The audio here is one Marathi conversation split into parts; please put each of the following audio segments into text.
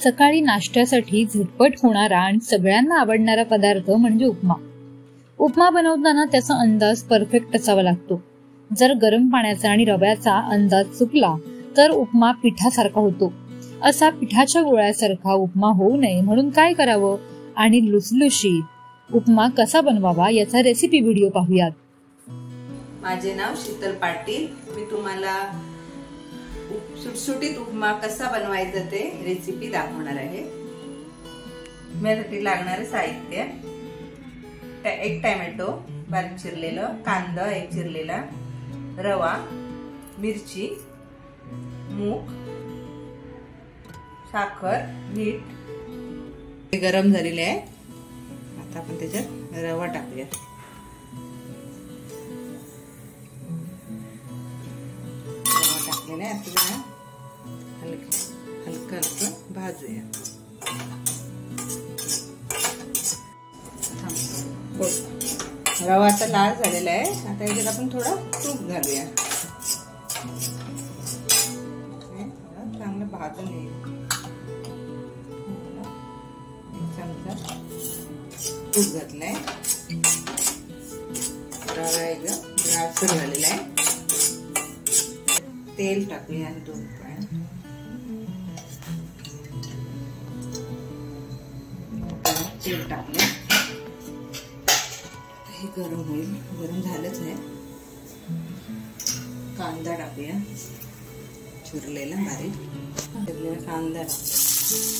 सकाळी नाश्त्यासाठी झटपट होणारा आणि सगळ्यांना आवडणारा पदार्थ म्हणजे उपमा। उपमा बनवताना त्याचा अंदाज परफेक्ट असावा लागतो। जर गरम पाण्याचा आणि रव्याचा अंदाज चुकला तर उपमा पिठासारखा होतो। असा पिठाच्या गोळ्यासारखा उपमा होऊ नये म्हणून काय करावं आणि लुसलुशीत उपमा कसा बनवावा याचा रेसिपी व्हिडिओ पाहूयात। माझे नाव शीतल पाटील। मी तुम्हाला सुटसुटीत उपमा कसा बनवायचा ते रेसिपी दाखवणार आहे। यासाठी लागणारे साहित्य: एक टोमॅटो बारीक चिरलेलं, कांदा एक चिरलेला, रवा, मिरची, मूग, साखर, मीठ। गरम झालेले आहे। आता आपण त्याच्यात रवा टाकूया। हलकं भाजूया। रवा आता लाल झालेला आहे। आता याच्यात आपण थोडं तूप घालूया। चांगलं भाजून घ्यायचं। चमचा तूप घातलंय। रवा एकदम लालसर झालेला आहे। तेल टाकूया 2 पॉइंट। तेल टाकलं, हे गरम होईल। गरम झालंच आहे। कांदा टाकूया, चिरलेला बारीक चिरलेला कांदा टाकूया।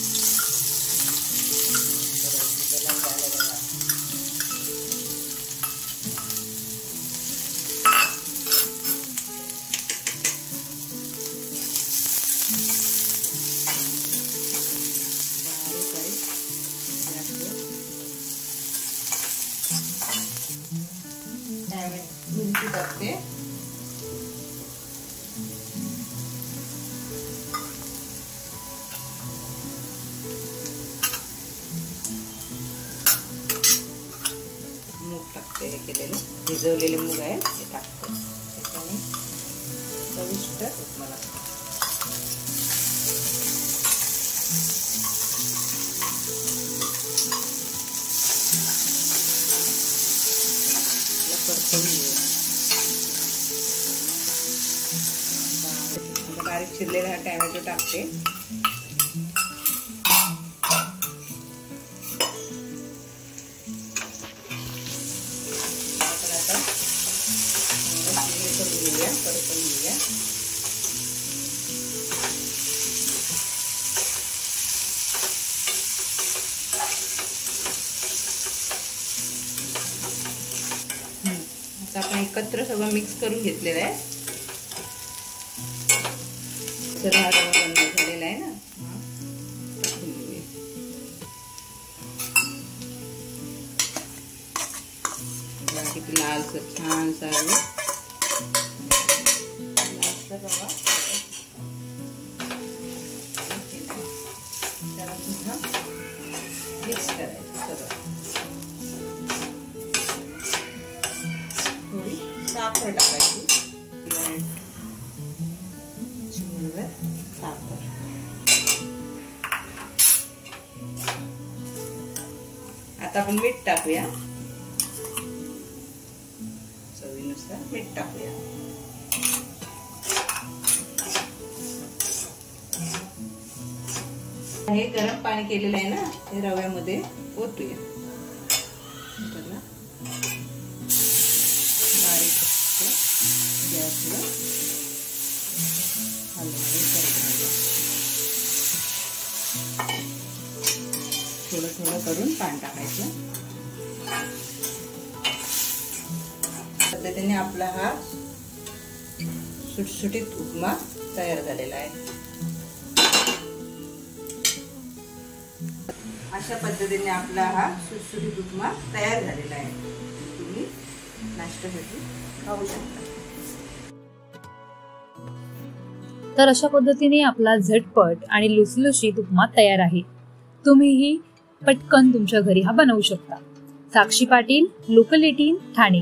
मिरची टाकते, मूग टाकते। हे केलेले भिजवलेले मूग आहे ते टाकते। त्याच्याने चविष्ट उपमा लागतो। बारीक चिरलेला हा टोमॅटो टाकते। आता आपण एकत्र सगळं मिक्स करून घेतलेलं आहे। रवा बंद झालेला आहे ना, किती लालसर छान सारं लालसर रवा त्याला पुन्हा मिक्स करायचं सगळं। थोडी साखर टाकायची, साखर। आता आपण मीठ टाकूया, चवीनुसार मीठ टाकूया। हे गरम पाणी केलेलं आहे ना, हे रव्यामध्ये ओतूया। बारीक गॅसवर थोडं थोडं करून पाणी टाकायचं। पद्धतीने आपला हा सुटसुटीत उपमा तयार झालेला आहे। अशा पद्धतीने आपला हा सुटसुटीत उपमा तयार झालेला आहे। तुम्ही नाश्त्यासाठी खाऊ शकता। तर अशा पद्धतीने आपला झटपट आणि लुसलुशीत उपमा तयार आहे। तुम्हीही पटकन तुमच्या घरी हा बनवू शकता। साक्षी पाटील, लोकल 18, ठाणे।